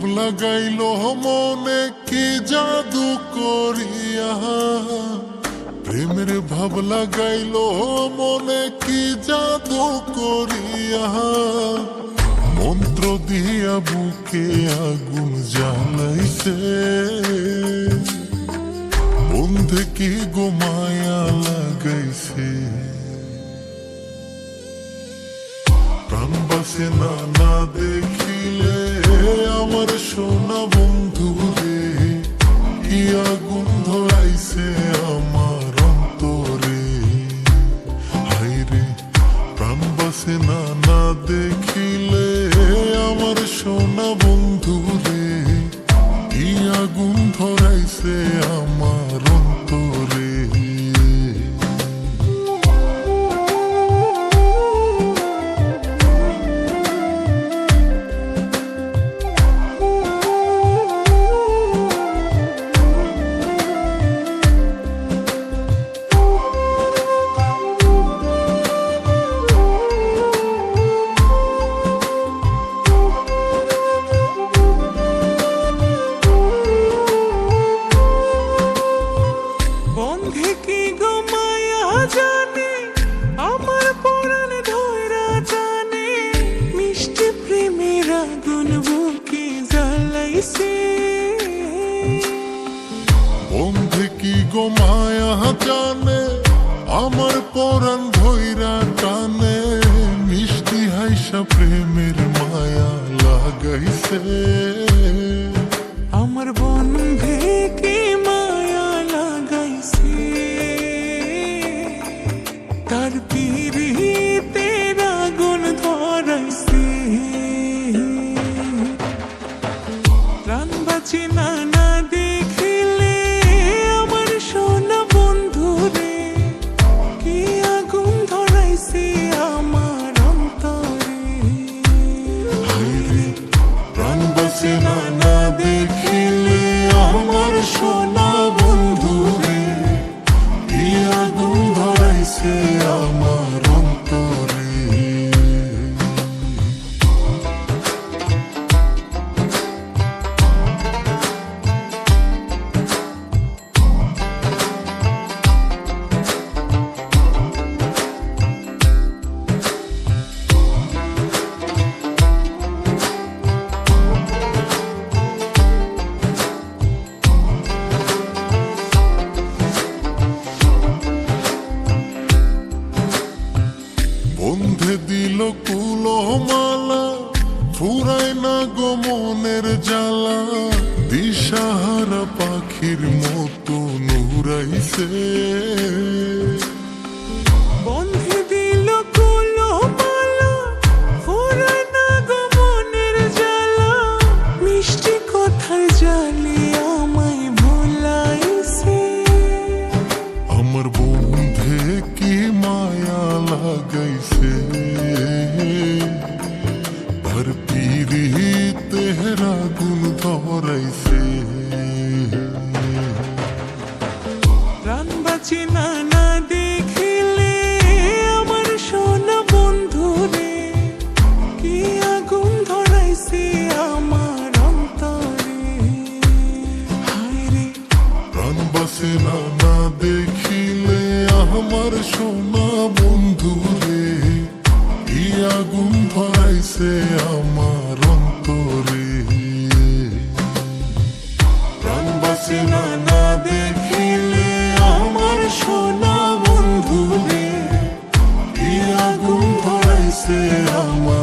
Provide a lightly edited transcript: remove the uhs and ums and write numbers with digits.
লাগাইল মনে কি জাদু করিয়া, প্রেমের ভাব লাগাইল মনে কি জাদু করিয়া, মন্ত্র দিয়া বুকে আগুন জ্বালাইছে, বন্ধে কি গো মায়া লাগাইছে। প্রাণ বাসে না না দেখিলে আমার সোনা বন্ধু রে, কি আগুন ধরাইছে আমার অন্তরে। হায়রে প্রাণ বাসে না না দেখিলে আমার সোনা বন্ধু রে, কি আগুন ধরাইছে আমার অন্তরে। বন্ধে কি গো মায়া জানে আমার পরাণ ধইরা টানে, মিষ্টি হাইসা প্রেমের মায়া লাগাইছে। আমার বন্ধে কি মায়া লাগাইছে, তার পিরিতে আগুন ধরাইছে। প্রাণ বাঁচি না না দেখিলে আমার সোনা বন্ধু রে, কি আগুন ধরাইছে আমার অন্তরে। হায়রে প্রাণ বাঁচে না না দেখিলে আমার সোনা বন্ধু রে, কি আগুন ধরাইছে আমার অন্তরে। বন্ধে দিল কুলমালা, ফুরাই না গো মনের জ্বালা, দিশাহারা পাখির মতো নুরাইছে। বন্ধে দিল কুলমালা, ফুরায় না গো মনের জ্বালা, মিষ্টি কথায় জালি আমায় ভুলাইছে। আমার বন্ধে কি মায়া লাগাইছে, আর পিরিতে আগুন ধরাইছে। প্রাণ বাঁচি না না দেখিলে আমার সোনা বন্ধু রে, কি আগুন ধরাইছে আমার অন্তরে। হায়রে প্রাণ বাসে না না দেখিলে আমার সোনা বন্ধু রে, কি আগুন ধরাইছে আমার অন্তরে। প্রাণ বাসে না না দেখিলে আমার সোনা বন্ধু রে, কি আগুন ধরাইছে আমার